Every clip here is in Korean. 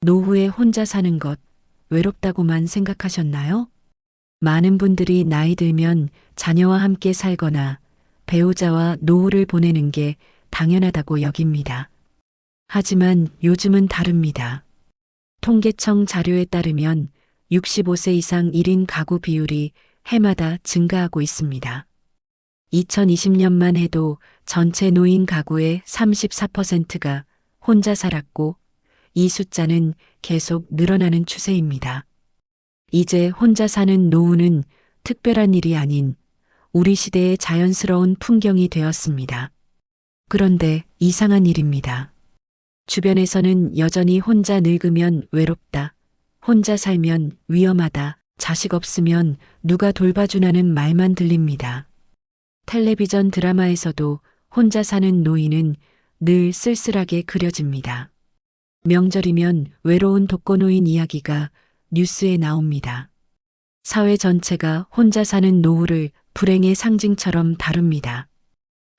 노후에 혼자 사는 것 외롭다고만 생각하셨나요? 많은 분들이 나이 들면 자녀와 함께 살거나 배우자와 노후를 보내는 게 당연하다고 여깁니다. 하지만 요즘은 다릅니다. 통계청 자료에 따르면 65세 이상 1인 가구 비율이 해마다 증가하고 있습니다. 2020년만 해도 전체 노인 가구의 34%가 혼자 살았고 이 숫자는 계속 늘어나는 추세입니다. 이제 혼자 사는 노후는 특별한 일이 아닌 우리 시대의 자연스러운 풍경이 되었습니다. 그런데 이상한 일입니다. 주변에서는 여전히 혼자 늙으면 외롭다, 혼자 살면 위험하다, 자식 없으면 누가 돌봐주냐는 말만 들립니다. 텔레비전 드라마에서도 혼자 사는 노인은 늘 쓸쓸하게 그려집니다. 명절이면 외로운 독거노인 이야기가 뉴스에 나옵니다. 사회 전체가 혼자 사는 노후를 불행의 상징처럼 다룹니다.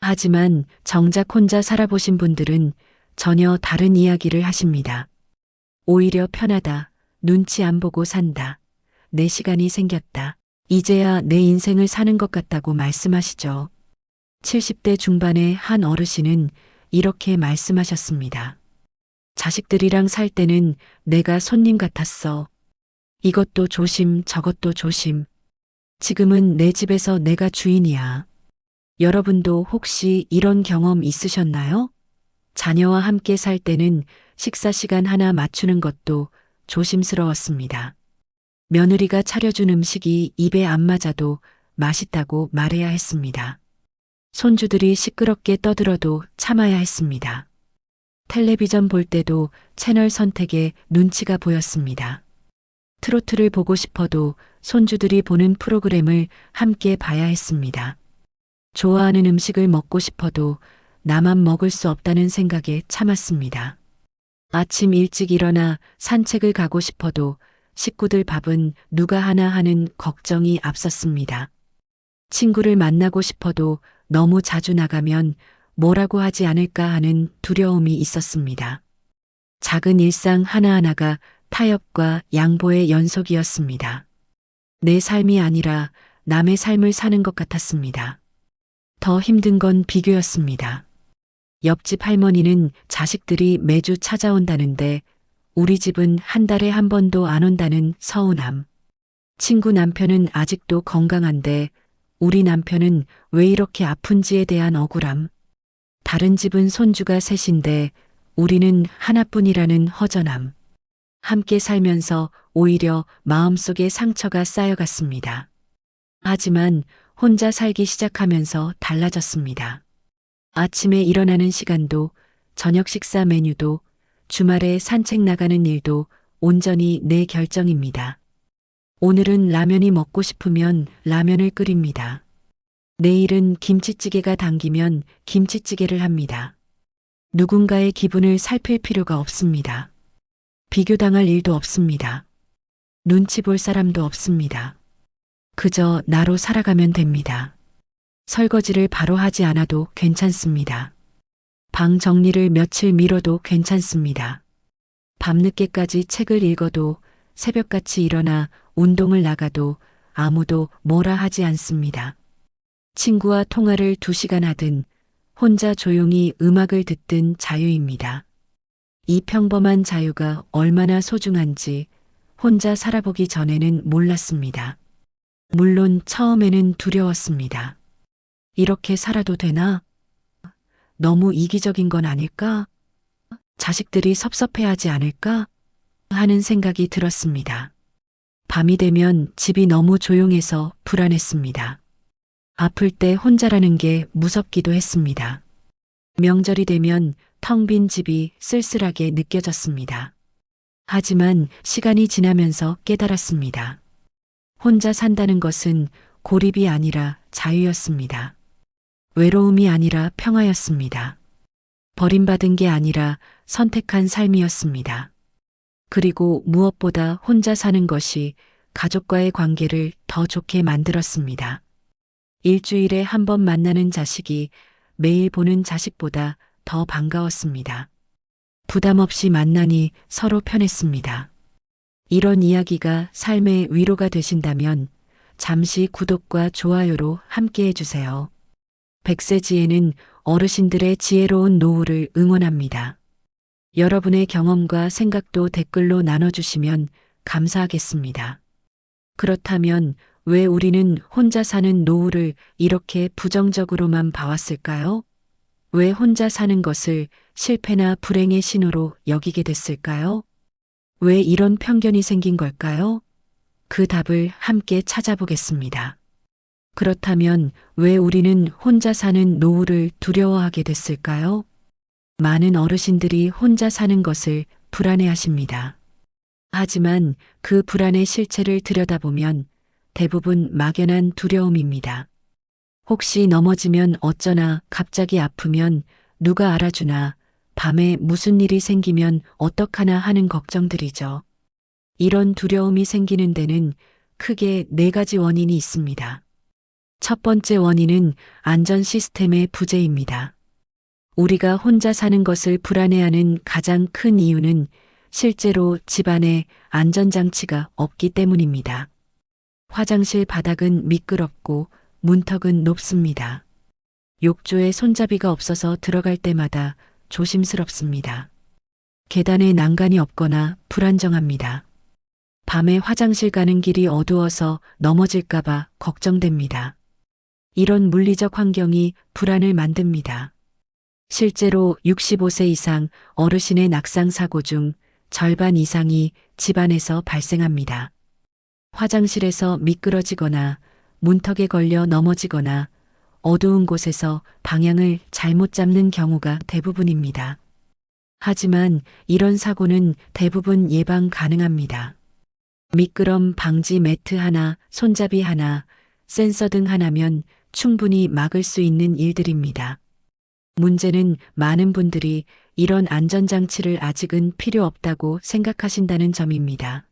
하지만 정작 혼자 살아보신 분들은 전혀 다른 이야기를 하십니다. 오히려 편하다, 눈치 안 보고 산다, 내 시간이 생겼다, 이제야 내 인생을 사는 것 같다고 말씀하시죠. 70대 중반의 한 어르신은 이렇게 말씀하셨습니다. 자식들이랑 살 때는 내가 손님 같았어. 이것도 조심, 저것도 조심. 지금은 내 집에서 내가 주인이야. 여러분도 혹시 이런 경험 있으셨나요? 자녀와 함께 살 때는 식사 시간 하나 맞추는 것도 조심스러웠습니다. 며느리가 차려준 음식이 입에 안 맞아도 맛있다고 말해야 했습니다. 손주들이 시끄럽게 떠들어도 참아야 했습니다. 텔레비전 볼 때도 채널 선택에 눈치가 보였습니다. 트로트를 보고 싶어도 손주들이 보는 프로그램을 함께 봐야 했습니다. 좋아하는 음식을 먹고 싶어도 나만 먹을 수 없다는 생각에 참았습니다. 아침 일찍 일어나 산책을 가고 싶어도 식구들 밥은 누가 하나 하는 걱정이 앞섰습니다. 친구를 만나고 싶어도 너무 자주 나가면 뭐라고 하지 않을까 하는 두려움이 있었습니다. 작은 일상 하나하나가 타협과 양보의 연속이었습니다. 내 삶이 아니라 남의 삶을 사는 것 같았습니다. 더 힘든 건 비교였습니다. 옆집 할머니는 자식들이 매주 찾아온다는데 우리 집은 한 달에 한 번도 안 온다는 서운함. 친구 남편은 아직도 건강한데 우리 남편은 왜 이렇게 아픈지에 대한 억울함. 다른 집은 손주가 셋인데 우리는 하나뿐이라는 허전함. 함께 살면서 오히려 마음속에 상처가 쌓여갔습니다. 하지만 혼자 살기 시작하면서 달라졌습니다. 아침에 일어나는 시간도, 저녁 식사 메뉴도, 주말에 산책 나가는 일도 온전히 내 결정입니다. 오늘은 라면이 먹고 싶으면 라면을 끓입니다. 내일은 김치찌개가 당기면 김치찌개를 합니다. 누군가의 기분을 살필 필요가 없습니다. 비교당할 일도 없습니다. 눈치 볼 사람도 없습니다. 그저 나로 살아가면 됩니다. 설거지를 바로 하지 않아도 괜찮습니다. 방 정리를 며칠 미뤄도 괜찮습니다. 밤늦게까지 책을 읽어도 새벽같이 일어나 운동을 나가도 아무도 뭐라 하지 않습니다. 친구와 통화를 2시간 하든 혼자 조용히 음악을 듣든 자유입니다. 이 평범한 자유가 얼마나 소중한지 혼자 살아보기 전에는 몰랐습니다. 물론 처음에는 두려웠습니다. 이렇게 살아도 되나? 너무 이기적인 건 아닐까? 자식들이 섭섭해하지 않을까? 하는 생각이 들었습니다. 밤이 되면 집이 너무 조용해서 불안했습니다. 아플 때 혼자라는 게 무섭기도 했습니다. 명절이 되면 텅 빈 집이 쓸쓸하게 느껴졌습니다. 하지만 시간이 지나면서 깨달았습니다. 혼자 산다는 것은 고립이 아니라 자유였습니다. 외로움이 아니라 평화였습니다. 버림받은 게 아니라 선택한 삶이었습니다. 그리고 무엇보다 혼자 사는 것이 가족과의 관계를 더 좋게 만들었습니다. 일주일에 한 번 만나는 자식이 매일 보는 자식보다 더 반가웠습니다. 부담 없이 만나니 서로 편했습니다. 이런 이야기가 삶의 위로가 되신다면 잠시 구독과 좋아요로 함께 해주세요. 백세지혜는 어르신들의 지혜로운 노후를 응원합니다. 여러분의 경험과 생각도 댓글로 나눠주시면 감사하겠습니다. 그렇다면 왜 우리는 혼자 사는 노후를 이렇게 부정적으로만 봐왔을까요? 왜 혼자 사는 것을 실패나 불행의 신호로 여기게 됐을까요? 왜 이런 편견이 생긴 걸까요? 그 답을 함께 찾아보겠습니다. 그렇다면 왜 우리는 혼자 사는 노후를 두려워하게 됐을까요? 많은 어르신들이 혼자 사는 것을 불안해하십니다. 하지만 그 불안의 실체를 들여다보면 대부분 막연한 두려움입니다. 혹시 넘어지면 어쩌나, 갑자기 아프면 누가 알아주나, 밤에 무슨 일이 생기면 어떡하나 하는 걱정들이죠. 이런 두려움이 생기는 데는 크게 4가지 원인이 있습니다. 첫 번째 원인은 안전 시스템의 부재입니다. 우리가 혼자 사는 것을 불안해하는 가장 큰 이유는 실제로 집안에 안전장치가 없기 때문입니다. 화장실 바닥은 미끄럽고 문턱은 높습니다. 욕조에 손잡이가 없어서 들어갈 때마다 조심스럽습니다. 계단에 난간이 없거나 불안정합니다. 밤에 화장실 가는 길이 어두워서 넘어질까봐 걱정됩니다. 이런 물리적 환경이 불안을 만듭니다. 실제로 65세 이상 어르신의 낙상 사고 중 절반 이상이 집안에서 발생합니다. 화장실에서 미끄러지거나 문턱에 걸려 넘어지거나 어두운 곳에서 방향을 잘못 잡는 경우가 대부분입니다. 하지만 이런 사고는 대부분 예방 가능합니다. 미끄럼 방지 매트 하나, 손잡이 하나, 센서 등 하나면 충분히 막을 수 있는 일들입니다. 문제는 많은 분들이 이런 안전장치를 아직은 필요 없다고 생각하신다는 점입니다.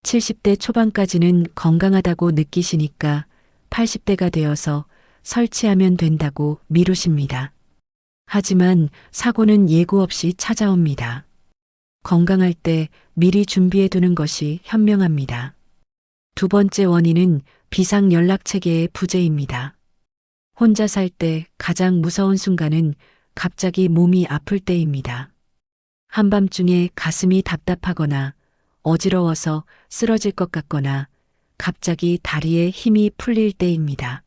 70대 초반까지는 건강하다고 느끼시니까 80대가 되어서 설치하면 된다고 미루십니다. 하지만 사고는 예고 없이 찾아옵니다. 건강할 때 미리 준비해 두는 것이 현명합니다. 두 번째 원인은 비상연락체계의 부재입니다. 혼자 살 때 가장 무서운 순간은 갑자기 몸이 아플 때입니다. 한밤중에 가슴이 답답하거나 어지러워서 쓰러질 것 같거나 갑자기 다리에 힘이 풀릴 때입니다.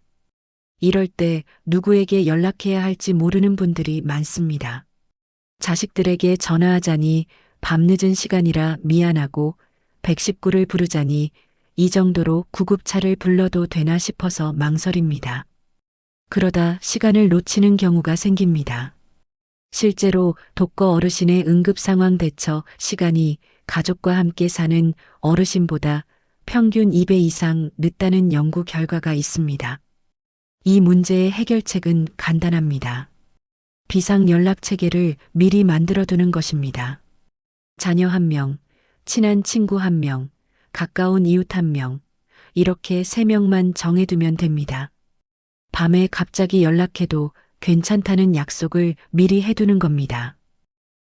이럴 때 누구에게 연락해야 할지 모르는 분들이 많습니다. 자식들에게 전화하자니 밤늦은 시간이라 미안하고 119를 부르자니 이 정도로 구급차를 불러도 되나 싶어서 망설입니다. 그러다 시간을 놓치는 경우가 생깁니다. 실제로 독거 어르신의 응급상황 대처 시간이 가족과 함께 사는 어르신보다 평균 2배 이상 늦다는 연구 결과가 있습니다. 이 문제의 해결책은 간단합니다. 비상연락체계를 미리 만들어두는 것입니다. 자녀 1명, 친한 친구 1명, 가까운 이웃 1명, 이렇게 3명만 정해두면 됩니다. 밤에 갑자기 연락해도 괜찮다는 약속을 미리 해두는 겁니다.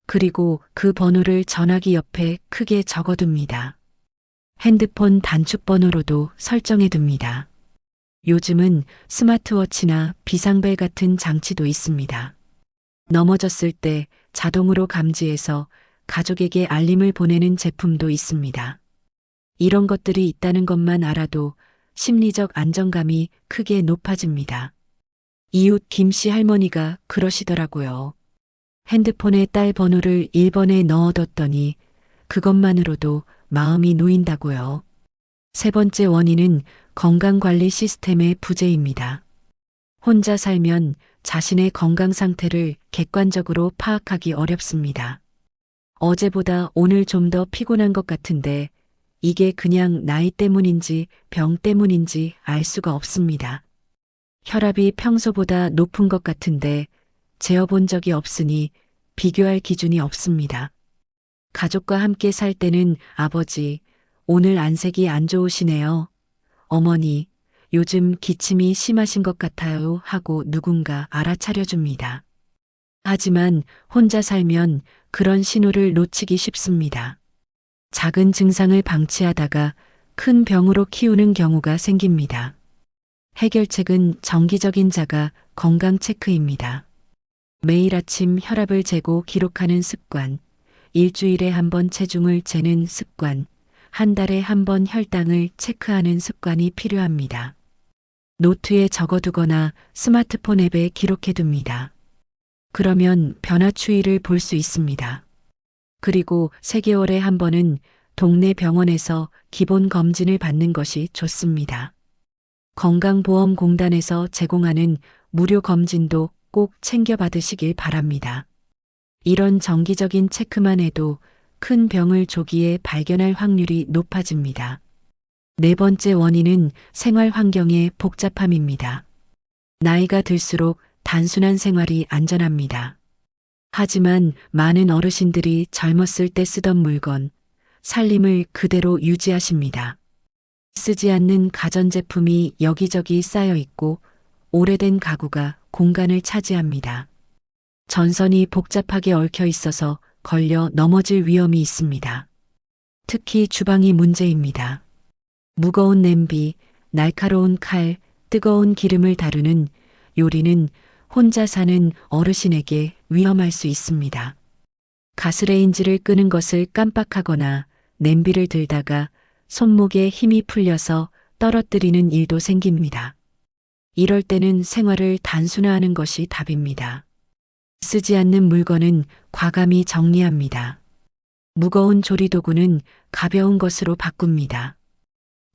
그리고 그 번호를 전화기 옆에 크게 적어둡니다. 핸드폰 단축번호로도 설정해둡니다. 요즘은 스마트워치나 비상벨 같은 장치도 있습니다. 넘어졌을 때 자동으로 감지해서 가족에게 알림을 보내는 제품도 있습니다. 이런 것들이 있다는 것만 알아도 심리적 안정감이 크게 높아집니다. 이웃 김씨 할머니가 그러시더라고요. 핸드폰에 딸 번호를 1번에 넣어뒀더니 그것만으로도 마음이 놓인다고요. 세 번째 원인은 건강관리 시스템의 부재입니다. 혼자 살면 자신의 건강 상태를 객관적으로 파악하기 어렵습니다. 어제보다 오늘 좀 더 피곤한 것 같은데 이게 그냥 나이 때문인지 병 때문인지 알 수가 없습니다. 혈압이 평소보다 높은 것 같은데 재어본 적이 없으니 비교할 기준이 없습니다. 가족과 함께 살 때는 아버지, 오늘 안색이 안 좋으시네요. 어머니, 요즘 기침이 심하신 것 같아요 하고 누군가 알아차려줍니다. 하지만 혼자 살면 그런 신호를 놓치기 쉽습니다. 작은 증상을 방치하다가 큰 병으로 키우는 경우가 생깁니다. 해결책은 정기적인 자가 건강 체크입니다. 매일 아침 혈압을 재고 기록하는 습관, 일주일에 한 번 체중을 재는 습관, 한 달에 한 번 혈당을 체크하는 습관이 필요합니다. 노트에 적어두거나 스마트폰 앱에 기록해둡니다. 그러면 변화 추이를 볼 수 있습니다. 그리고 3개월에 한 번은 동네 병원에서 기본 검진을 받는 것이 좋습니다. 건강보험공단에서 제공하는 무료 검진도 꼭 챙겨 받으시길 바랍니다. 이런 정기적인 체크만 해도 큰 병을 조기에 발견할 확률이 높아집니다. 네 번째 원인은 생활 환경의 복잡함입니다. 나이가 들수록 단순한 생활이 안전합니다. 하지만 많은 어르신들이 젊었을 때 쓰던 물건, 살림을 그대로 유지하십니다. 쓰지 않는 가전제품이 여기저기 쌓여 있고 오래된 가구가 공간을 차지합니다. 전선이 복잡하게 얽혀 있어서 걸려 넘어질 위험이 있습니다. 특히 주방이 문제입니다. 무거운 냄비, 날카로운 칼, 뜨거운 기름을 다루는 요리는 혼자 사는 어르신에게 위험할 수 있습니다. 가스레인지를 끄는 것을 깜빡하거나 냄비를 들다가 손목에 힘이 풀려서 떨어뜨리는 일도 생깁니다. 이럴 때는 생활을 단순화하는 것이 답입니다. 쓰지 않는 물건은 과감히 정리합니다. 무거운 조리도구는 가벼운 것으로 바꿉니다.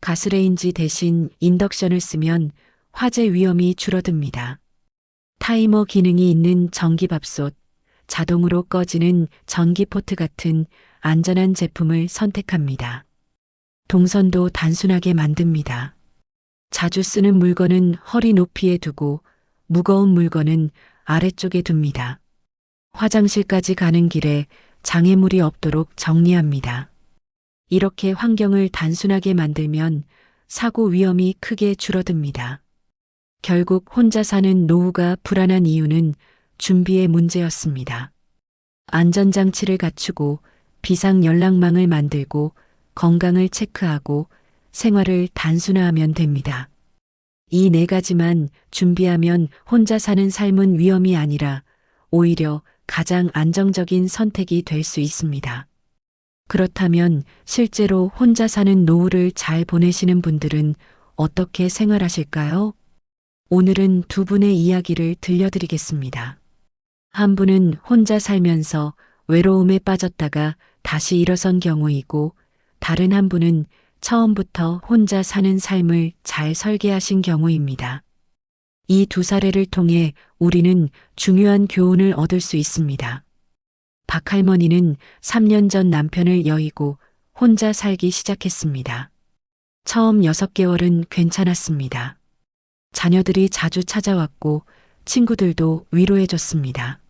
가스레인지 대신 인덕션을 쓰면 화재 위험이 줄어듭니다. 타이머 기능이 있는 전기밥솥, 자동으로 꺼지는 전기포트 같은 안전한 제품을 선택합니다. 동선도 단순하게 만듭니다. 자주 쓰는 물건은 허리 높이에 두고 무거운 물건은 아래쪽에 둡니다. 화장실까지 가는 길에 장애물이 없도록 정리합니다. 이렇게 환경을 단순하게 만들면 사고 위험이 크게 줄어듭니다. 결국 혼자 사는 노후가 불안한 이유는 준비의 문제였습니다. 안전장치를 갖추고 비상연락망을 만들고 건강을 체크하고 생활을 단순화하면 됩니다. 이 4가지만 준비하면 혼자 사는 삶은 위험이 아니라 오히려 가장 안정적인 선택이 될 수 있습니다. 그렇다면 실제로 혼자 사는 노후를 잘 보내시는 분들은 어떻게 생활하실까요? 오늘은 2분의 이야기를 들려드리겠습니다. 한 분은 혼자 살면서 외로움에 빠졌다가 다시 일어선 경우이고, 다른 한 분은 처음부터 혼자 사는 삶을 잘 설계하신 경우입니다. 이 2 사례를 통해 우리는 중요한 교훈을 얻을 수 있습니다. 박할머니는 3년 전 남편을 여의고 혼자 살기 시작했습니다. 처음 6개월은 괜찮았습니다. 자녀들이 자주 찾아왔고 친구들도 위로해줬습니다.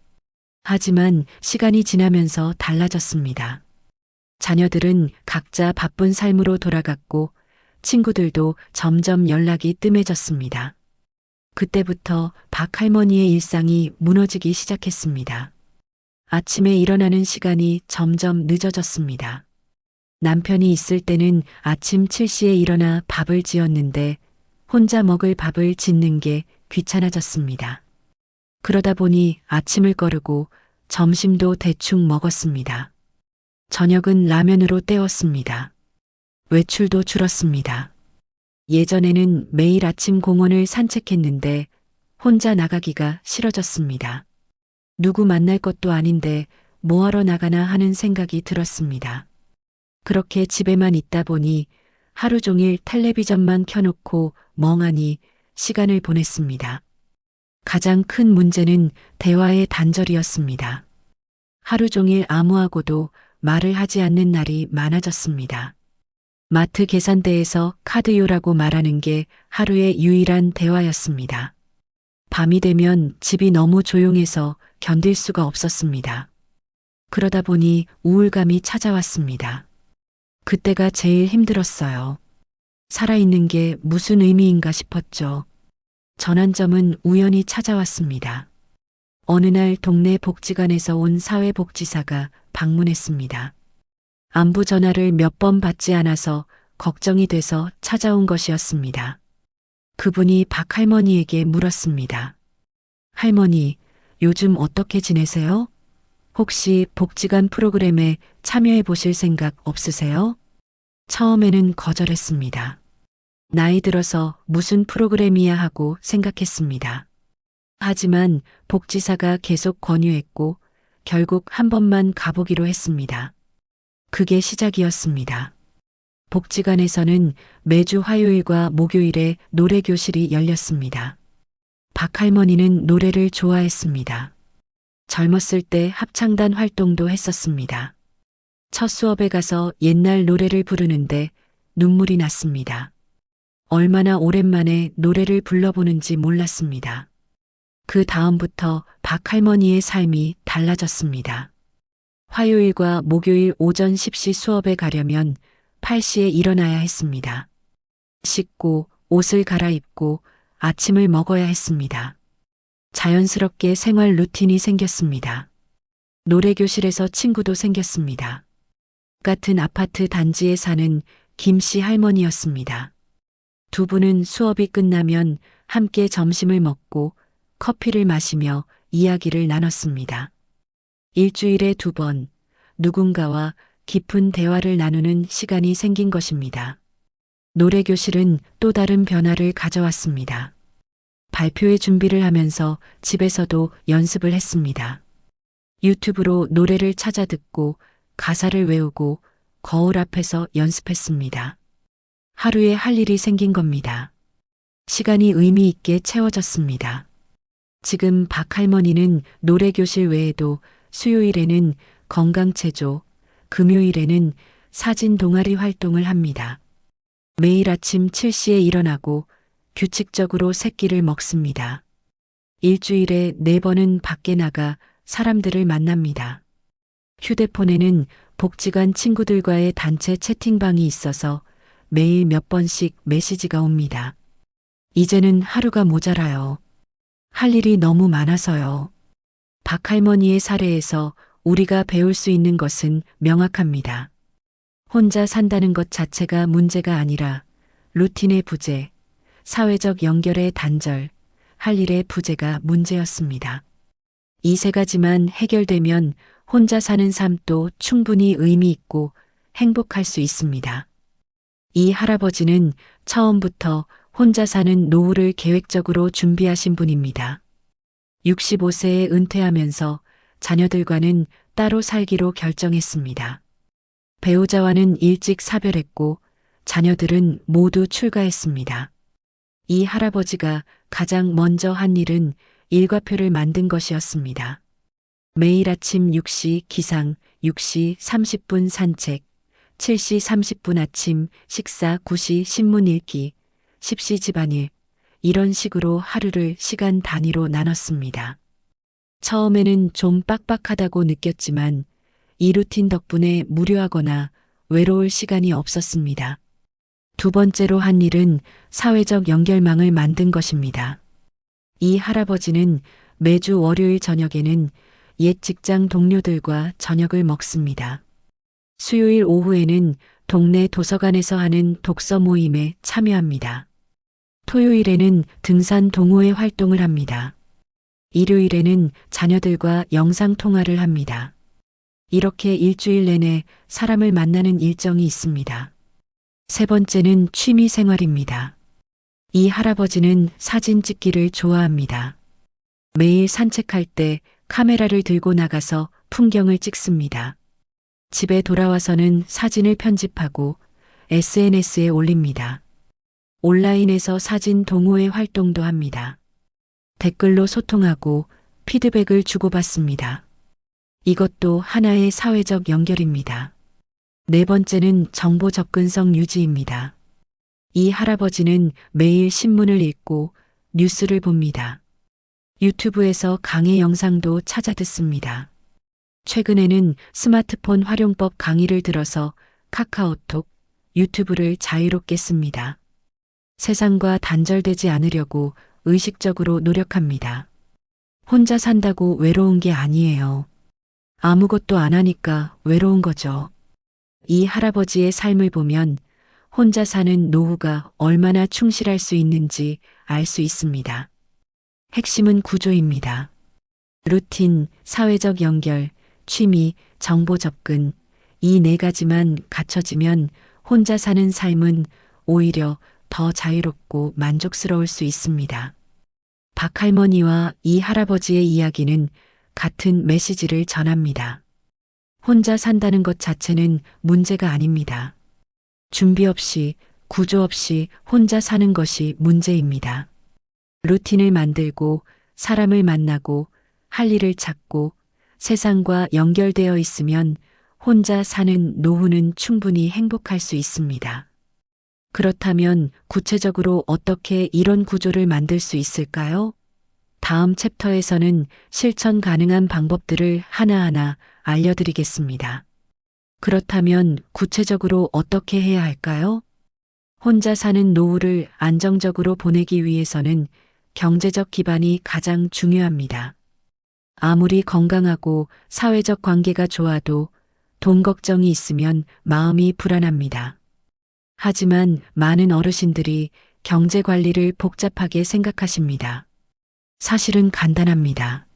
하지만 시간이 지나면서 달라졌습니다. 자녀들은 각자 바쁜 삶으로 돌아갔고 친구들도 점점 연락이 뜸해졌습니다. 그때부터 박할머니의 일상이 무너지기 시작했습니다. 아침에 일어나는 시간이 점점 늦어졌습니다. 남편이 있을 때는 아침 7시에 일어나 밥을 지었는데 혼자 먹을 밥을 짓는 게 귀찮아졌습니다. 그러다 보니 아침을 거르고 점심도 대충 먹었습니다. 저녁은 라면으로 때웠습니다. 외출도 줄었습니다. 예전에는 매일 아침 공원을 산책했는데 혼자 나가기가 싫어졌습니다. 누구 만날 것도 아닌데 뭐하러 나가나 하는 생각이 들었습니다. 그렇게 집에만 있다 보니 하루 종일 텔레비전만 켜놓고 멍하니 시간을 보냈습니다. 가장 큰 문제는 대화의 단절이었습니다. 하루 종일 아무하고도 말을 하지 않는 날이 많아졌습니다. 마트 계산대에서 카드요라고 말하는 게 하루의 유일한 대화였습니다. 밤이 되면 집이 너무 조용해서 견딜 수가 없었습니다. 그러다 보니 우울감이 찾아왔습니다. 그때가 제일 힘들었어요. 살아있는 게 무슨 의미인가 싶었죠. 전환점은 우연히 찾아왔습니다. 어느 날 동네 복지관에서 온 사회복지사가 방문했습니다. 안부 전화를 몇 번 받지 않아서 걱정이 돼서 찾아온 것이었습니다. 그분이 박 할머니에게 물었습니다. 할머니, 요즘 어떻게 지내세요? 혹시 복지관 프로그램에 참여해 보실 생각 없으세요? 처음에는 거절했습니다. 나이 들어서 무슨 프로그램이야 하고 생각했습니다. 하지만 복지사가 계속 권유했고 결국 한 번만 가보기로 했습니다. 그게 시작이었습니다. 복지관에서는 매주 화요일과 목요일에 노래 교실이 열렸습니다. 박 할머니는 노래를 좋아했습니다. 젊었을 때 합창단 활동도 했었습니다. 첫 수업에 가서 옛날 노래를 부르는데 눈물이 났습니다. 얼마나 오랜만에 노래를 불러보는지 몰랐습니다. 그 다음부터 박 할머니의 삶이 달라졌습니다. 화요일과 목요일 오전 10시 수업에 가려면 8시에 일어나야 했습니다. 씻고 옷을 갈아입고 아침을 먹어야 했습니다. 자연스럽게 생활 루틴이 생겼습니다. 노래교실에서 친구도 생겼습니다. 같은 아파트 단지에 사는 김씨 할머니였습니다. 두 분은 수업이 끝나면 함께 점심을 먹고 커피를 마시며 이야기를 나눴습니다. 일주일에 2번 누군가와 깊은 대화를 나누는 시간이 생긴 것입니다. 노래교실은 또 다른 변화를 가져왔습니다. 발표회 준비를 하면서 집에서도 연습을 했습니다. 유튜브로 노래를 찾아 듣고 가사를 외우고 거울 앞에서 연습했습니다. 하루에 할 일이 생긴 겁니다. 시간이 의미 있게 채워졌습니다. 지금 박 할머니는 노래교실 외에도 수요일에는 건강체조, 금요일에는 사진 동아리 활동을 합니다. 매일 아침 7시에 일어나고 규칙적으로 새끼를 먹습니다. 일주일에 4번은 밖에 나가 사람들을 만납니다. 휴대폰에는 복지관 친구들과의 단체 채팅방이 있어서 매일 몇 번씩 메시지가 옵니다. 이제는 하루가 모자라요. 할 일이 너무 많아서요. 박 할머니의 사례에서 우리가 배울 수 있는 것은 명확합니다. 혼자 산다는 것 자체가 문제가 아니라 루틴의 부재, 사회적 연결의 단절, 할 일의 부재가 문제였습니다. 이 3가지만 해결되면 혼자 사는 삶도 충분히 의미 있고 행복할 수 있습니다. 이 할아버지는 처음부터 혼자 사는 노후를 계획적으로 준비하신 분입니다. 65세에 은퇴하면서 자녀들과는 따로 살기로 결정했습니다. 배우자와는 일찍 사별했고 자녀들은 모두 출가했습니다. 이 할아버지가 가장 먼저 한 일은 일과표를 만든 것이었습니다. 매일 아침 6시 기상, 6시 30분 산책, 7시 30분 아침 식사, 9시 신문 읽기, 10시 집안일, 이런 식으로 하루를 시간 단위로 나눴습니다. 처음에는 좀 빡빡하다고 느꼈지만 이 루틴 덕분에 무료하거나 외로울 시간이 없었습니다. 2번째로 한 일은 사회적 연결망을 만든 것입니다. 이 할아버지는 매주 월요일 저녁에는 옛 직장 동료들과 저녁을 먹습니다. 수요일 오후에는 동네 도서관에서 하는 독서 모임에 참여합니다. 토요일에는 등산 동호회 활동을 합니다. 일요일에는 자녀들과 영상통화를 합니다. 이렇게 일주일 내내 사람을 만나는 일정이 있습니다. 3번째는 취미 생활입니다. 이 할아버지는 사진 찍기를 좋아합니다. 매일 산책할 때 카메라를 들고 나가서 풍경을 찍습니다. 집에 돌아와서는 사진을 편집하고 SNS에 올립니다. 온라인에서 사진 동호회 활동도 합니다. 댓글로 소통하고 피드백을 주고받습니다. 이것도 하나의 사회적 연결입니다. 4번째는 정보 접근성 유지입니다. 이 할아버지는 매일 신문을 읽고 뉴스를 봅니다. 유튜브에서 강의 영상도 찾아 듣습니다. 최근에는 스마트폰 활용법 강의를 들어서 카카오톡, 유튜브를 자유롭게 씁니다. 세상과 단절되지 않으려고 의식적으로 노력합니다. 혼자 산다고 외로운 게 아니에요. 아무것도 안 하니까 외로운 거죠. 이 할아버지의 삶을 보면 혼자 사는 노후가 얼마나 충실할 수 있는지 알 수 있습니다. 핵심은 구조입니다. 루틴, 사회적 연결, 취미, 정보 접근, 이 네 가지만 갖춰지면 혼자 사는 삶은 오히려 더 자유롭고 만족스러울 수 있습니다. 박할머니와 이 할아버지의 이야기는 같은 메시지를 전합니다. 혼자 산다는 것 자체는 문제가 아닙니다. 준비 없이, 구조 없이 혼자 사는 것이 문제입니다. 루틴을 만들고, 사람을 만나고, 할 일을 찾고, 세상과 연결되어 있으면 혼자 사는 노후는 충분히 행복할 수 있습니다. 그렇다면 구체적으로 어떻게 이런 구조를 만들 수 있을까요? 다음 챕터에서는 실천 가능한 방법들을 하나하나 알려드리겠습니다. 그렇다면 구체적으로 어떻게 해야 할까요? 혼자 사는 노후를 안정적으로 보내기 위해서는 경제적 기반이 가장 중요합니다. 아무리 건강하고 사회적 관계가 좋아도 돈 걱정이 있으면 마음이 불안합니다. 하지만 많은 어르신들이 경제 관리를 복잡하게 생각하십니다. 사실은 간단합니다.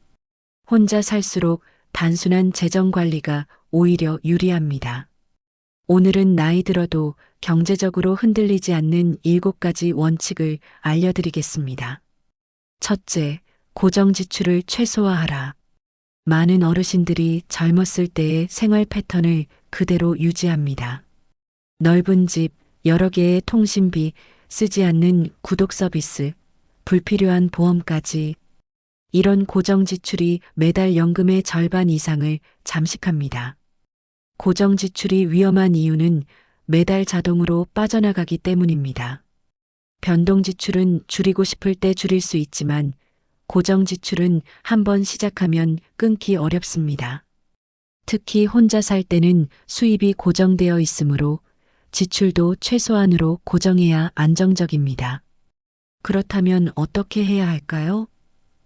혼자 살수록 단순한 재정 관리가 오히려 유리합니다. 오늘은 나이 들어도 경제적으로 흔들리지 않는 7가지 원칙을 알려드리겠습니다. 첫째, 고정 지출을 최소화하라. 많은 어르신들이 젊었을 때의 생활 패턴을 그대로 유지합니다. 넓은 집, 여러 개의 통신비, 쓰지 않는 구독 서비스, 불필요한 보험까지 이런 고정 지출이 매달 연금의 절반 이상을 잠식합니다. 고정 지출이 위험한 이유는 매달 자동으로 빠져나가기 때문입니다. 변동 지출은 줄이고 싶을 때 줄일 수 있지만 고정 지출은 한번 시작하면 끊기 어렵습니다. 특히 혼자 살 때는 수입이 고정되어 있으므로 지출도 최소한으로 고정해야 안정적입니다. 그렇다면 어떻게 해야 할까요?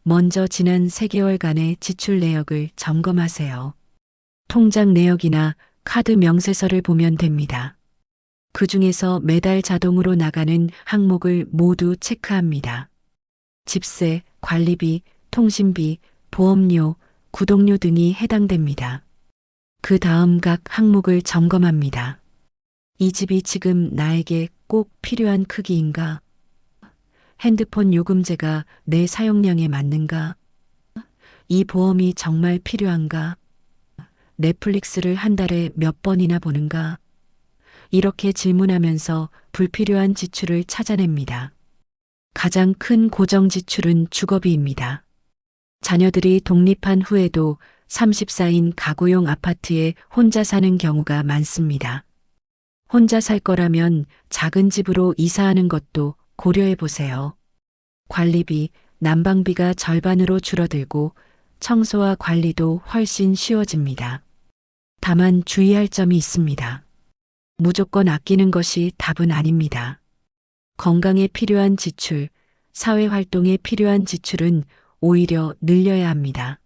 먼저 지난 3개월간의 지출 내역을 점검하세요. 통장 내역이나 카드 명세서를 보면 됩니다. 그 중에서 매달 자동으로 나가는 항목을 모두 체크합니다. 집세, 관리비, 통신비, 보험료, 구독료 등이 해당됩니다. 그 다음 각 항목을 점검합니다. 이 집이 지금 나에게 꼭 필요한 크기인가? 핸드폰 요금제가 내 사용량에 맞는가? 이 보험이 정말 필요한가? 넷플릭스를 한 달에 몇 번이나 보는가? 이렇게 질문하면서 불필요한 지출을 찾아냅니다. 가장 큰 고정 지출은 주거비입니다. 자녀들이 독립한 후에도 34인 가구용 아파트에 혼자 사는 경우가 많습니다. 혼자 살 거라면 작은 집으로 이사하는 것도 고려해 보세요. 관리비, 난방비가 절반으로 줄어들고 청소와 관리도 훨씬 쉬워집니다. 다만 주의할 점이 있습니다. 무조건 아끼는 것이 답은 아닙니다. 건강에 필요한 지출, 사회활동에 필요한 지출은 오히려 늘려야 합니다.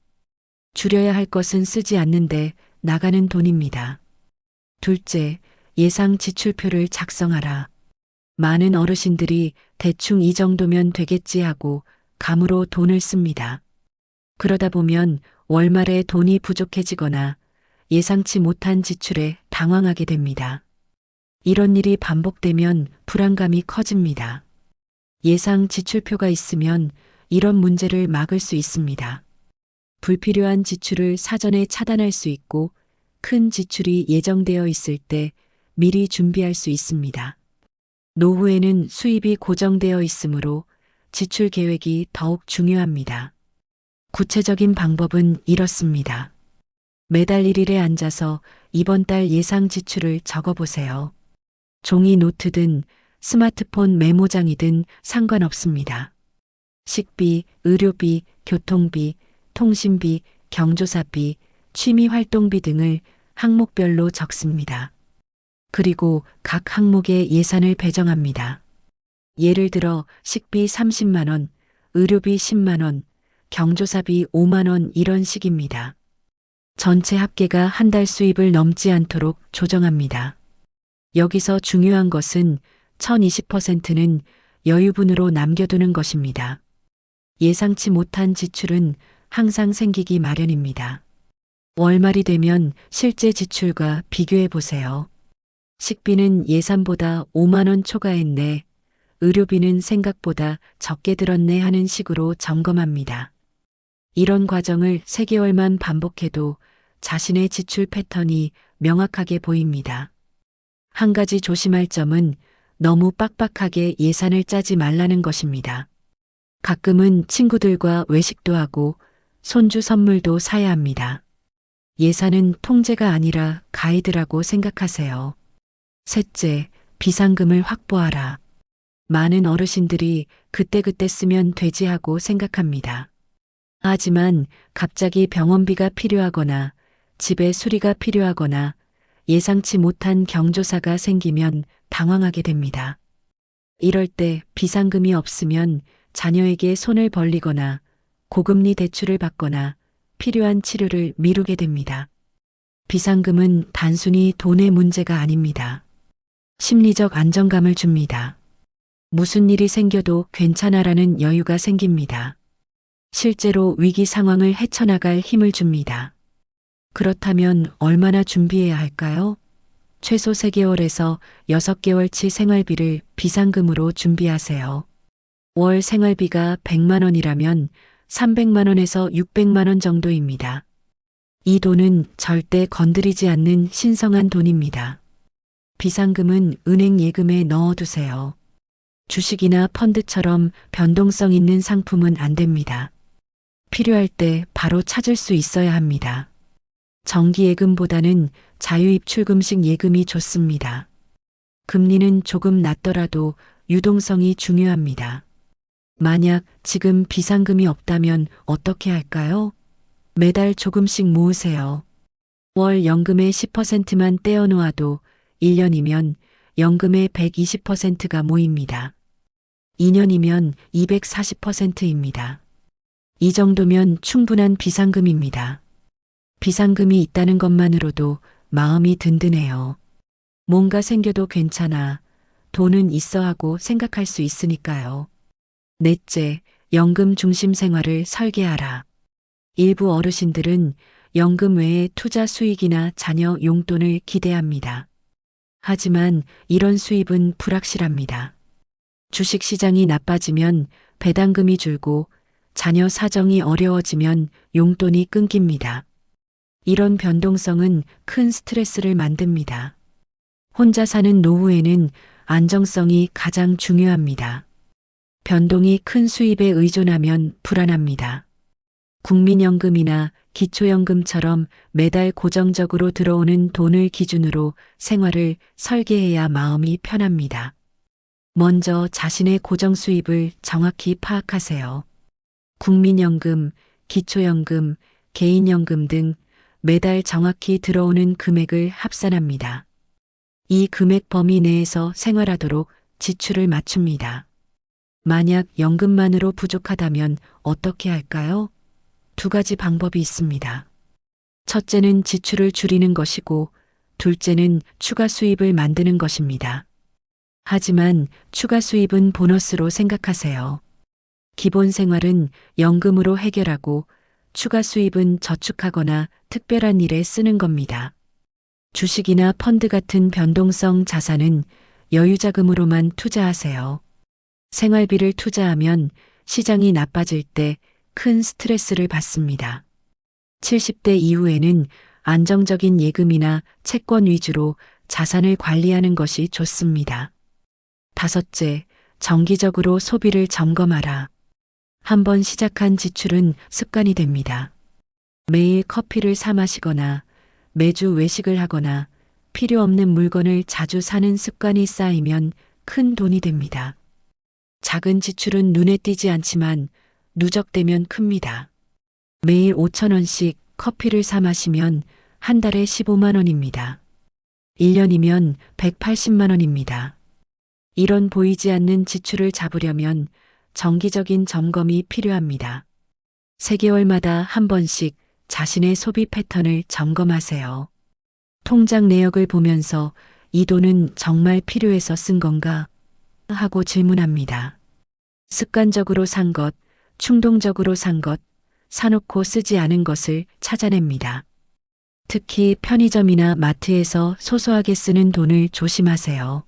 줄여야 할 것은 쓰지 않는데 나가는 돈입니다. 둘째, 예상 지출표를 작성하라. 많은 어르신들이 대충 이 정도면 되겠지 하고 감으로 돈을 씁니다. 그러다 보면 월말에 돈이 부족해지거나 예상치 못한 지출에 당황하게 됩니다. 이런 일이 반복되면 불안감이 커집니다. 예상 지출표가 있으면 이런 문제를 막을 수 있습니다. 불필요한 지출을 사전에 차단할 수 있고 큰 지출이 예정되어 있을 때 미리 준비할 수 있습니다. 노후에는 수입이 고정되어 있으므로 지출 계획이 더욱 중요합니다. 구체적인 방법은 이렇습니다. 매달 1일에 앉아서 이번 달 예상 지출을 적어보세요. 종이 노트든 스마트폰 메모장이든 상관없습니다. 식비, 의료비, 교통비, 통신비, 경조사비, 취미활동비 등을 항목별로 적습니다. 그리고 각 항목에 예산을 배정합니다. 예를 들어 식비 30만 원, 의료비 10만 원, 경조사비 5만 원 이런 식입니다. 전체 합계가 한 달 수입을 넘지 않도록 조정합니다. 여기서 중요한 것은 1020%는 여유분으로 남겨두는 것입니다. 예상치 못한 지출은 항상 생기기 마련입니다. 월말이 되면 실제 지출과 비교해 보세요. 식비는 예산보다 5만 원 초과했네, 의료비는 생각보다 적게 들었네 하는 식으로 점검합니다. 이런 과정을 3개월만 반복해도 자신의 지출 패턴이 명확하게 보입니다. 한 가지 조심할 점은 너무 빡빡하게 예산을 짜지 말라는 것입니다. 가끔은 친구들과 외식도 하고 손주 선물도 사야 합니다. 예산은 통제가 아니라 가이드라고 생각하세요. 셋째, 비상금을 확보하라. 많은 어르신들이 그때그때 쓰면 되지 하고 생각합니다. 하지만 갑자기 병원비가 필요하거나 집에 수리가 필요하거나 예상치 못한 경조사가 생기면 당황하게 됩니다. 이럴 때 비상금이 없으면 자녀에게 손을 벌리거나 고금리 대출을 받거나 필요한 치료를 미루게 됩니다. 비상금은 단순히 돈의 문제가 아닙니다. 심리적 안정감을 줍니다. 무슨 일이 생겨도 괜찮아라는 여유가 생깁니다. 실제로 위기 상황을 헤쳐나갈 힘을 줍니다. 그렇다면 얼마나 준비해야 할까요? 최소 3개월에서 6개월치 생활비를 비상금으로 준비하세요. 월 생활비가 100만 원이라면 300만 원에서 600만 원 정도입니다. 이 돈은 절대 건드리지 않는 신성한 돈입니다. 비상금은 은행 예금에 넣어두세요. 주식이나 펀드처럼 변동성 있는 상품은 안 됩니다. 필요할 때 바로 찾을 수 있어야 합니다. 정기예금보다는 자유입출금식 예금이 좋습니다. 금리는 조금 낮더라도 유동성이 중요합니다. 만약 지금 비상금이 없다면 어떻게 할까요? 매달 조금씩 모으세요. 월 연금의 10%만 떼어놓아도 1년이면 연금의 120%가 모입니다. 2년이면 240%입니다. 이 정도면 충분한 비상금입니다. 비상금이 있다는 것만으로도 마음이 든든해요. 뭔가 생겨도 괜찮아, 돈은 있어 하고 생각할 수 있으니까요. 넷째, 연금 중심 생활을 설계하라. 일부 어르신들은 연금 외에 투자 수익이나 자녀 용돈을 기대합니다. 하지만 이런 수입은 불확실합니다. 주식 시장이 나빠지면 배당금이 줄고 자녀 사정이 어려워지면 용돈이 끊깁니다. 이런 변동성은 큰 스트레스를 만듭니다. 혼자 사는 노후에는 안정성이 가장 중요합니다. 변동이 큰 수입에 의존하면 불안합니다. 국민연금이나 기초연금처럼 매달 고정적으로 들어오는 돈을 기준으로 생활을 설계해야 마음이 편합니다. 먼저 자신의 고정 수입을 정확히 파악하세요. 국민연금, 기초연금, 개인연금 등 매달 정확히 들어오는 금액을 합산합니다. 이 금액 범위 내에서 생활하도록 지출을 맞춥니다. 만약 연금만으로 부족하다면 어떻게 할까요? 2가지 방법이 있습니다. 첫째는 지출을 줄이는 것이고, 둘째는 추가 수입을 만드는 것입니다. 하지만 추가 수입은 보너스로 생각하세요. 기본 생활은 연금으로 해결하고 추가 수입은 저축하거나 특별한 일에 쓰는 겁니다. 주식이나 펀드 같은 변동성 자산은 여유자금으로만 투자하세요. 생활비를 투자하면 시장이 나빠질 때 큰 스트레스를 받습니다. 70대 이후에는 안정적인 예금이나 채권 위주로 자산을 관리하는 것이 좋습니다. 5째, 정기적으로 소비를 점검하라. 한번 시작한 지출은 습관이 됩니다. 매일 커피를 사 마시거나 매주 외식을 하거나 필요 없는 물건을 자주 사는 습관이 쌓이면 큰 돈이 됩니다. 작은 지출은 눈에 띄지 않지만 누적되면 큽니다. 매일 5천 원씩 커피를 사 마시면 한 달에 15만 원입니다. 1년이면 180만 원입니다. 이런 보이지 않는 지출을 잡으려면 정기적인 점검이 필요합니다. 3개월마다 한 번씩 자신의 소비 패턴을 점검하세요. 통장 내역을 보면서 이 돈은 정말 필요해서 쓴 건가? 하고 질문합니다. 습관적으로 산 것, 충동적으로 산 것, 사놓고 쓰지 않은 것을 찾아냅니다. 특히 편의점이나 마트에서 소소하게 쓰는 돈을 조심하세요.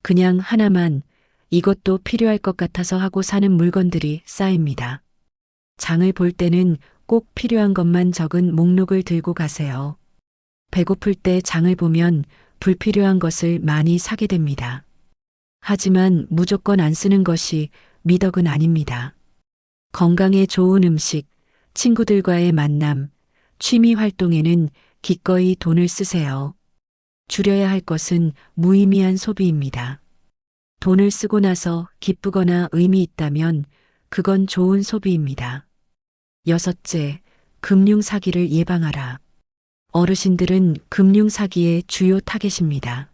그냥 하나만 이것도 필요할 것 같아서 하고 사는 물건들이 쌓입니다. 장을 볼 때는 꼭 필요한 것만 적은 목록을 들고 가세요. 배고플 때 장을 보면 불필요한 것을 많이 사게 됩니다. 하지만 무조건 안 쓰는 것이 미덕은 아닙니다. 건강에 좋은 음식, 친구들과의 만남, 취미 활동에는 기꺼이 돈을 쓰세요. 줄여야 할 것은 무의미한 소비입니다. 돈을 쓰고 나서 기쁘거나 의미 있다면 그건 좋은 소비입니다. 6째, 금융 사기를 예방하라. 어르신들은 금융 사기의 주요 타겟입니다.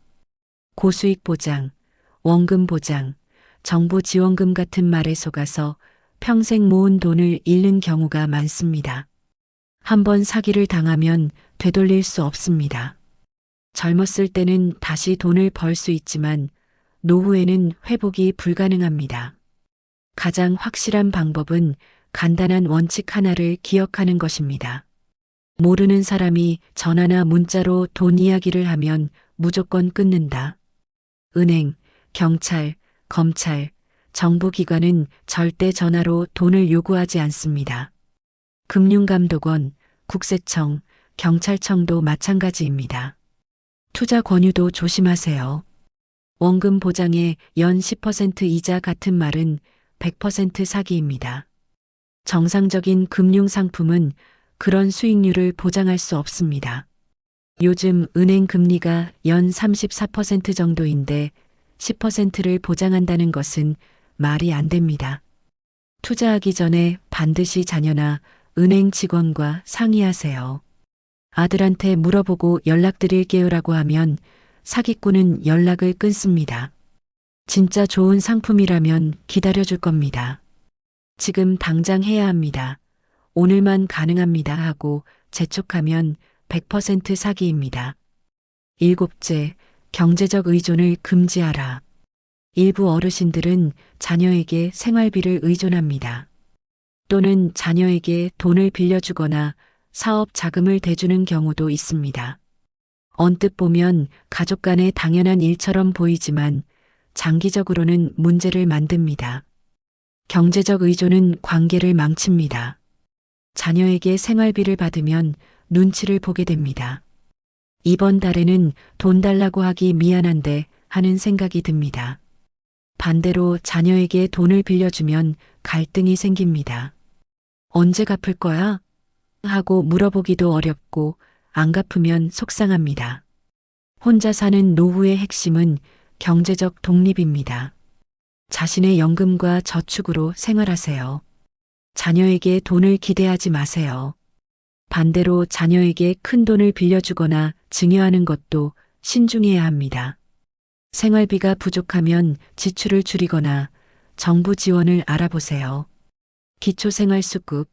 고수익 보장, 원금 보장, 정부 지원금 같은 말에 속아서 평생 모은 돈을 잃는 경우가 많습니다. 한번 사기를 당하면 되돌릴 수 없습니다. 젊었을 때는 다시 돈을 벌 수 있지만 노후에는 회복이 불가능합니다. 가장 확실한 방법은 간단한 원칙 하나를 기억하는 것입니다. 모르는 사람이 전화나 문자로 돈 이야기를 하면 무조건 끊는다. 은행, 경찰, 검찰, 정부기관은 절대 전화로 돈을 요구하지 않습니다. 금융감독원, 국세청, 경찰청도 마찬가지입니다. 투자 권유도 조심하세요. 원금 보장에 연 10% 이자 같은 말은 100% 사기입니다. 정상적인 금융상품은 그런 수익률을 보장할 수 없습니다. 요즘 은행 금리가 연 34% 정도인데 10%를 보장한다는 것은 말이 안 됩니다. 투자하기 전에 반드시 자녀나 은행 직원과 상의하세요. 아들한테 물어보고 연락드릴게요라고 하면 사기꾼은 연락을 끊습니다. 진짜 좋은 상품이라면 기다려줄 겁니다. 지금 당장 해야 합니다. 오늘만 가능합니다 하고 재촉하면 100% 사기입니다. 7째, 경제적 의존을 금지하라. 일부 어르신들은 자녀에게 생활비를 의존합니다. 또는 자녀에게 돈을 빌려주거나 사업 자금을 대주는 경우도 있습니다. 언뜻 보면 가족 간의 당연한 일처럼 보이지만 장기적으로는 문제를 만듭니다. 경제적 의존은 관계를 망칩니다. 자녀에게 생활비를 받으면 눈치를 보게 됩니다. 이번 달에는 돈 달라고 하기 미안한데 하는 생각이 듭니다. 반대로 자녀에게 돈을 빌려주면 갈등이 생깁니다. 언제 갚을 거야? 하고 물어보기도 어렵고 안 갚으면 속상합니다. 혼자 사는 노후의 핵심은 경제적 독립입니다. 자신의 연금과 저축으로 생활하세요. 자녀에게 돈을 기대하지 마세요. 반대로 자녀에게 큰 돈을 빌려주거나 증여하는 것도 신중해야 합니다. 생활비가 부족하면 지출을 줄이거나 정부 지원을 알아보세요. 기초생활수급,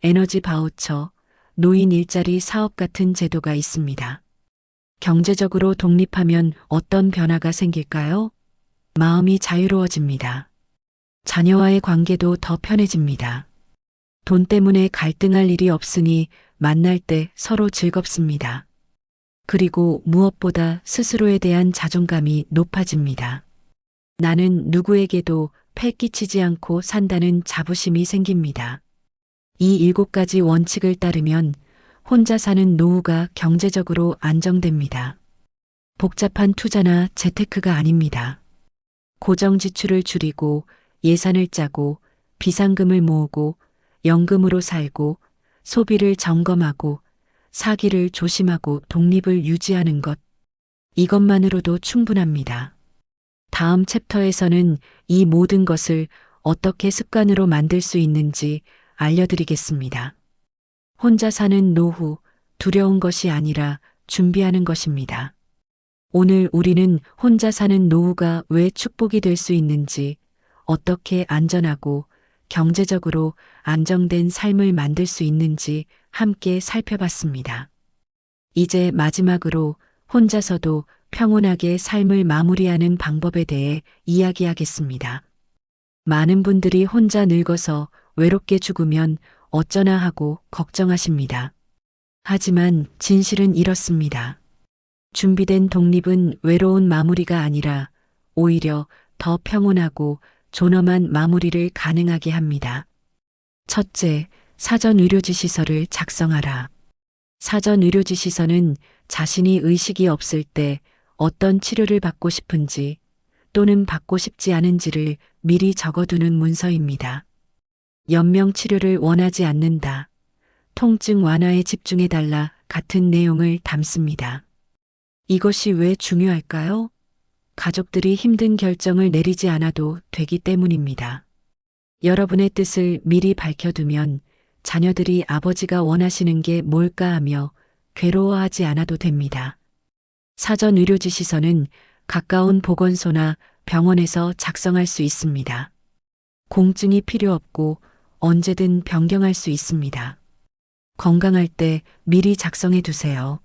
에너지 바우처, 노인 일자리 사업 같은 제도가 있습니다. 경제적으로 독립하면 어떤 변화가 생길까요? 마음이 자유로워집니다. 자녀와의 관계도 더 편해집니다. 돈 때문에 갈등할 일이 없으니 만날 때 서로 즐겁습니다. 그리고 무엇보다 스스로에 대한 자존감이 높아집니다. 나는 누구에게도 폐 끼치지 않고 산다는 자부심이 생깁니다. 이 7가지 원칙을 따르면 혼자 사는 노후가 경제적으로 안정됩니다. 복잡한 투자나 재테크가 아닙니다. 고정 지출을 줄이고 예산을 짜고 비상금을 모으고 연금으로 살고 소비를 점검하고 사기를 조심하고 독립을 유지하는 것. 이것만으로도 충분합니다. 다음 챕터에서는 이 모든 것을 어떻게 습관으로 만들 수 있는지 알려드리겠습니다. 혼자 사는 노후, 두려운 것이 아니라 준비하는 것입니다. 오늘 우리는 혼자 사는 노후가 왜 축복이 될 수 있는지, 어떻게 안전하고 경제적으로 안정된 삶을 만들 수 있는지 함께 살펴봤습니다. 이제 마지막으로 혼자서도 평온하게 삶을 마무리하는 방법에 대해 이야기하겠습니다. 많은 분들이 혼자 늙어서 외롭게 죽으면 어쩌나 하고 걱정하십니다. 하지만 진실은 이렇습니다. 준비된 독립은 외로운 마무리가 아니라 오히려 더 평온하고 존엄한 마무리를 가능하게 합니다. 첫째, 사전 의료지시서를 작성하라. 사전 의료지시서는 자신이 의식이 없을 때 어떤 치료를 받고 싶은지 또는 받고 싶지 않은지를 미리 적어두는 문서입니다. 연명 치료를 원하지 않는다. 통증 완화에 집중해달라 같은 내용을 담습니다. 이것이 왜 중요할까요? 가족들이 힘든 결정을 내리지 않아도 되기 때문입니다. 여러분의 뜻을 미리 밝혀두면 자녀들이 아버지가 원하시는 게 뭘까 하며 괴로워하지 않아도 됩니다. 사전 의료지시서는 가까운 보건소나 병원에서 작성할 수 있습니다. 공증이 필요 없고 언제든 변경할 수 있습니다. 건강할 때 미리 작성해 두세요.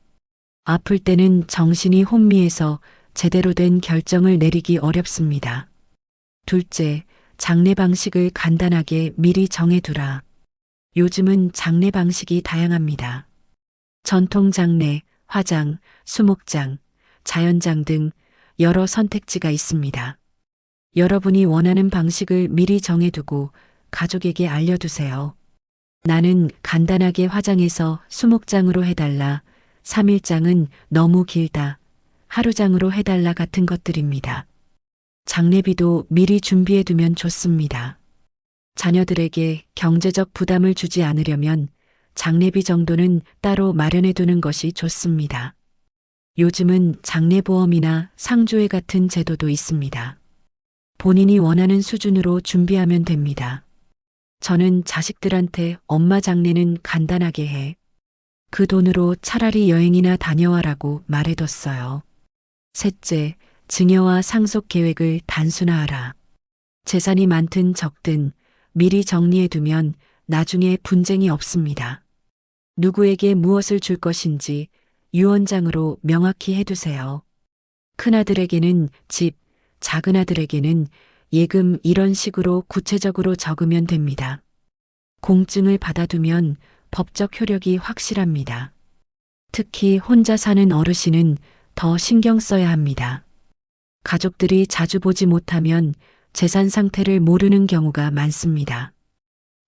아플 때는 정신이 혼미해서 제대로 된 결정을 내리기 어렵습니다. 둘째, 장례 방식을 간단하게 미리 정해두라. 요즘은 장례 방식이 다양합니다. 전통 장례, 화장, 수목장, 자연장 등 여러 선택지가 있습니다. 여러분이 원하는 방식을 미리 정해두고 가족에게 알려두세요. 나는 간단하게 화장해서 수목장으로 해달라. 3일장은 너무 길다. 하루장으로 해달라 같은 것들입니다. 장례비도 미리 준비해두면 좋습니다. 자녀들에게 경제적 부담을 주지 않으려면 장례비 정도는 따로 마련해두는 것이 좋습니다. 요즘은 장례보험이나 상조회 같은 제도도 있습니다. 본인이 원하는 수준으로 준비하면 됩니다. 저는 자식들한테 엄마 장례는 간단하게 해. 그 돈으로 차라리 여행이나 다녀와라고 말해뒀어요. 셋째, 증여와 상속 계획을 단순화하라. 재산이 많든 적든 미리 정리해두면 나중에 분쟁이 없습니다. 누구에게 무엇을 줄 것인지 유언장으로 명확히 해두세요. 큰아들에게는 집, 작은아들에게는 예금 이런 식으로 구체적으로 적으면 됩니다. 공증을 받아두면 법적 효력이 확실합니다. 특히 혼자 사는 어르신은 더 신경 써야 합니다. 가족들이 자주 보지 못하면 재산 상태를 모르는 경우가 많습니다.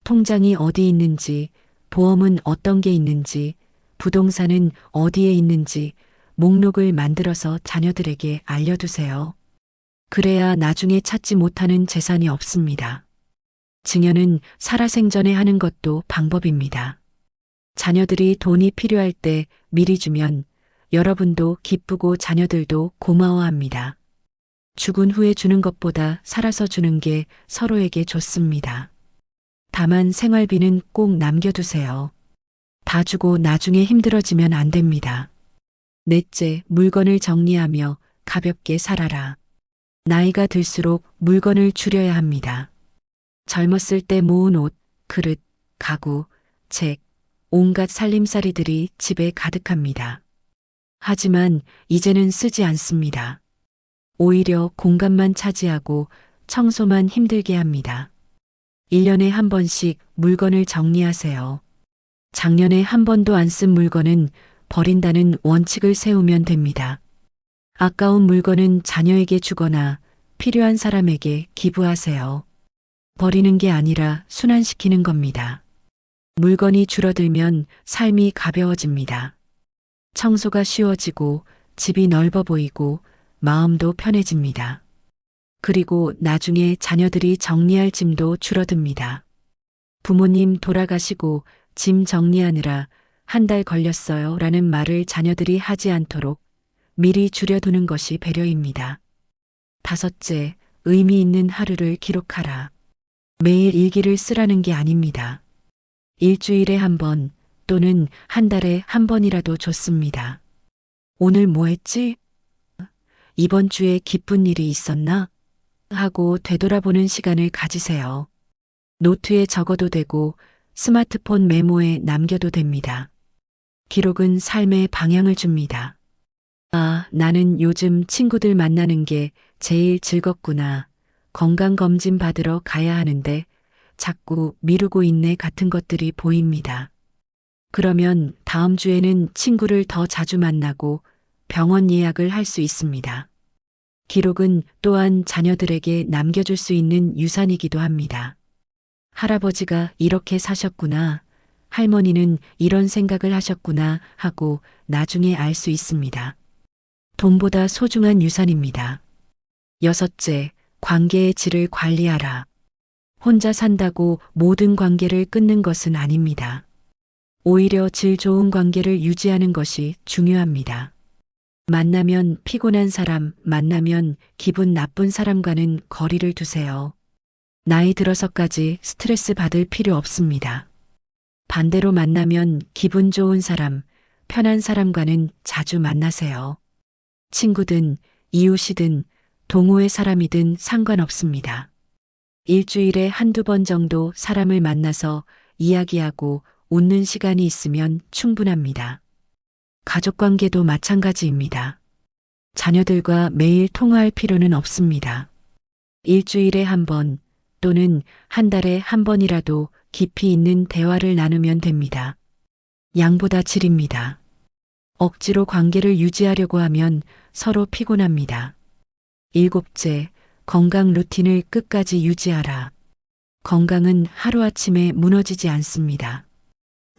통장이 어디 있는지, 보험은 어떤 게 있는지, 부동산은 어디에 있는지 목록을 만들어서 자녀들에게 알려두세요. 그래야 나중에 찾지 못하는 재산이 없습니다. 증여는 살아생전에 하는 것도 방법입니다. 자녀들이 돈이 필요할 때 미리 주면 여러분도 기쁘고 자녀들도 고마워합니다. 죽은 후에 주는 것보다 살아서 주는 게 서로에게 좋습니다. 다만 생활비는 꼭 남겨두세요. 다 주고 나중에 힘들어지면 안 됩니다. 넷째, 물건을 정리하며 가볍게 살아라. 나이가 들수록 물건을 줄여야 합니다. 젊었을 때 모은 옷, 그릇, 가구, 책, 온갖 살림살이들이 집에 가득합니다. 하지만 이제는 쓰지 않습니다. 오히려 공간만 차지하고 청소만 힘들게 합니다. 1년에 한 번씩 물건을 정리하세요. 작년에 한 번도 안 쓴 물건은 버린다는 원칙을 세우면 됩니다. 아까운 물건은 자녀에게 주거나 필요한 사람에게 기부하세요. 버리는 게 아니라 순환시키는 겁니다. 물건이 줄어들면 삶이 가벼워집니다. 청소가 쉬워지고 집이 넓어 보이고 마음도 편해집니다. 그리고 나중에 자녀들이 정리할 짐도 줄어듭니다. 부모님 돌아가시고 짐 정리하느라 한 달 걸렸어요 라는 말을 자녀들이 하지 않도록 미리 줄여두는 것이 배려입니다. 다섯째, 의미 있는 하루를 기록하라. 매일 일기를 쓰라는 게 아닙니다. 일주일에 한 번 또는 한 달에 한 번이라도 좋습니다. 오늘 뭐 했지? 이번 주에 기쁜 일이 있었나? 하고 되돌아보는 시간을 가지세요. 노트에 적어도 되고 스마트폰 메모에 남겨도 됩니다. 기록은 삶의 방향을 줍니다. 아, 나는 요즘 친구들 만나는 게 제일 즐겁구나. 건강검진 받으러 가야 하는데 자꾸 미루고 있네 같은 것들이 보입니다. 그러면 다음 주에는 친구를 더 자주 만나고 병원 예약을 할 수 있습니다. 기록은 또한 자녀들에게 남겨줄 수 있는 유산이기도 합니다. 할아버지가 이렇게 사셨구나. 할머니는 이런 생각을 하셨구나 하고 나중에 알 수 있습니다. 돈보다 소중한 유산입니다. 여섯째, 관계의 질을 관리하라. 혼자 산다고 모든 관계를 끊는 것은 아닙니다. 오히려 질 좋은 관계를 유지하는 것이 중요합니다. 만나면 피곤한 사람, 만나면 기분 나쁜 사람과는 거리를 두세요. 나이 들어서까지 스트레스 받을 필요 없습니다. 반대로 만나면 기분 좋은 사람, 편한 사람과는 자주 만나세요. 친구든 이웃이든 동호회 사람이든 상관없습니다. 일주일에 한두 번 정도 사람을 만나서 이야기하고 웃는 시간이 있으면 충분합니다. 가족 관계도 마찬가지입니다. 자녀들과 매일 통화할 필요는 없습니다. 일주일에 한 번 또는 한 달에 한 번이라도 깊이 있는 대화를 나누면 됩니다. 양보다 질입니다. 억지로 관계를 유지하려고 하면 서로 피곤합니다. 일곱째, 건강 루틴을 끝까지 유지하라. 건강은 하루아침에 무너지지 않습니다.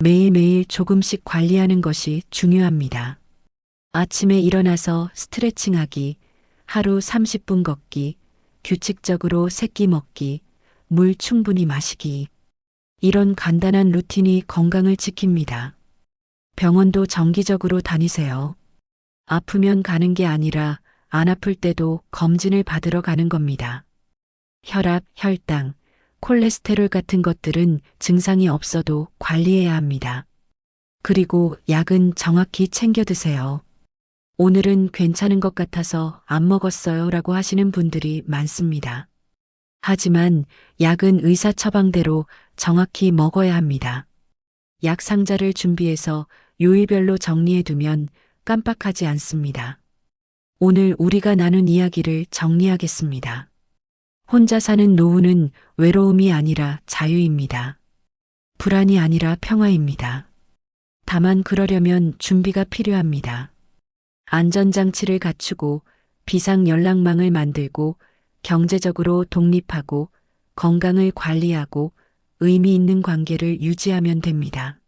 매일매일 조금씩 관리하는 것이 중요합니다. 아침에 일어나서 스트레칭하기, 하루 30분 걷기, 규칙적으로 새끼 먹기, 물 충분히 마시기. 이런 간단한 루틴이 건강을 지킵니다. 병원도 정기적으로 다니세요. 아프면 가는 게 아니라 안 아플 때도 검진을 받으러 가는 겁니다. 혈압, 혈당, 콜레스테롤 같은 것들은 증상이 없어도 관리해야 합니다. 그리고 약은 정확히 챙겨 드세요. 오늘은 괜찮은 것 같아서 안 먹었어요 라고 하시는 분들이 많습니다. 하지만 약은 의사 처방대로 정확히 먹어야 합니다. 약 상자를 준비해서 요일별로 정리해 두면 깜빡하지 않습니다. 오늘 우리가 나눈 이야기를 정리하겠습니다. 혼자 사는 노후는 외로움이 아니라 자유입니다. 불안이 아니라 평화입니다. 다만 그러려면 준비가 필요합니다. 안전장치를 갖추고 비상연락망을 만들고 경제적으로 독립하고 건강을 관리하고 의미 있는 관계를 유지하면 됩니다.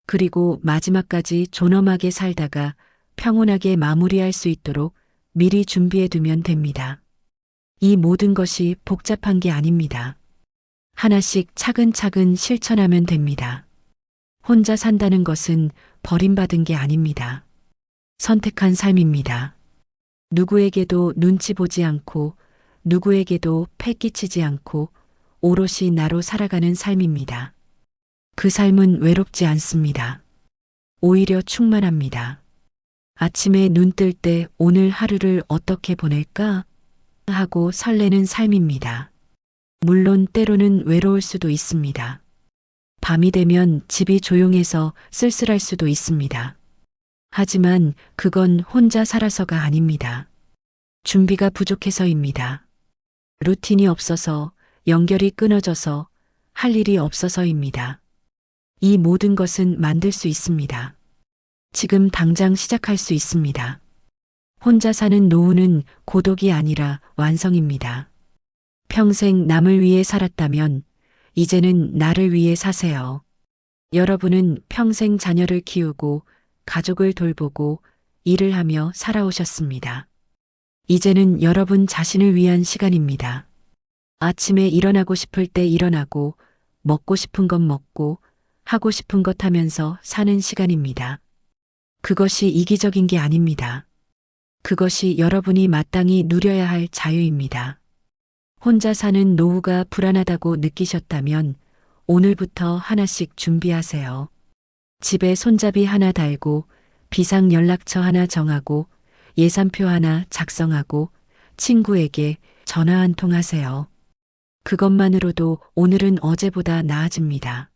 그리고 마지막까지 존엄하게 살다가 평온하게 마무리할 수 있도록 미리 준비해 두면 됩니다. 이 모든 것이 복잡한 게 아닙니다. 하나씩 차근차근 실천하면 됩니다. 혼자 산다는 것은 버림받은 게 아닙니다. 선택한 삶입니다. 누구에게도 눈치 보지 않고 누구에게도 패 끼치지 않고 오롯이 나로 살아가는 삶입니다. 그 삶은 외롭지 않습니다. 오히려 충만합니다. 아침에 눈 뜰 때 오늘 하루를 어떻게 보낼까 하고 설레는 삶입니다. 물론 때로는 외로울 수도 있습니다. 밤이 되면 집이 조용해서 쓸쓸할 수도 있습니다. 하지만 그건 혼자 살아서가 아닙니다. 준비가 부족해서입니다. 루틴이 없어서, 연결이 끊어져서, 할 일이 없어서입니다. 이 모든 것은 만들 수 있습니다. 지금 당장 시작할 수 있습니다. 혼자 사는 노후는 고독이 아니라 완성입니다. 평생 남을 위해 살았다면 이제는 나를 위해 사세요. 여러분은 평생 자녀를 키우고 가족을 돌보고 일을 하며 살아오셨습니다. 이제는 여러분 자신을 위한 시간입니다. 아침에 일어나고 싶을 때 일어나고 먹고 싶은 것 먹고 하고 싶은 것 하면서 사는 시간입니다. 그것이 이기적인 게 아닙니다. 그것이 여러분이 마땅히 누려야 할 자유입니다. 혼자 사는 노후가 불안하다고 느끼셨다면 오늘부터 하나씩 준비하세요. 집에 손잡이 하나 달고 비상연락처 하나 정하고 예산표 하나 작성하고 친구에게 전화 한 통 하세요. 그것만으로도 오늘은 어제보다 나아집니다.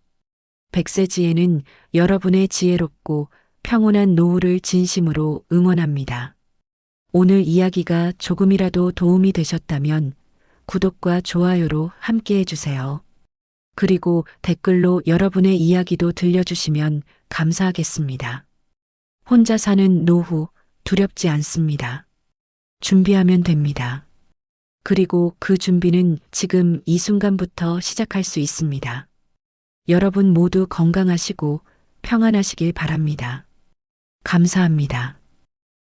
백세지혜는 여러분의 지혜롭고 평온한 노후를 진심으로 응원합니다. 오늘 이야기가 조금이라도 도움이 되셨다면 구독과 좋아요로 함께 해주세요. 그리고 댓글로 여러분의 이야기도 들려주시면 감사하겠습니다. 혼자 사는 노후 두렵지 않습니다. 준비하면 됩니다. 그리고 그 준비는 지금 이 순간부터 시작할 수 있습니다. 여러분 모두 건강하시고 평안하시길 바랍니다. 감사합니다.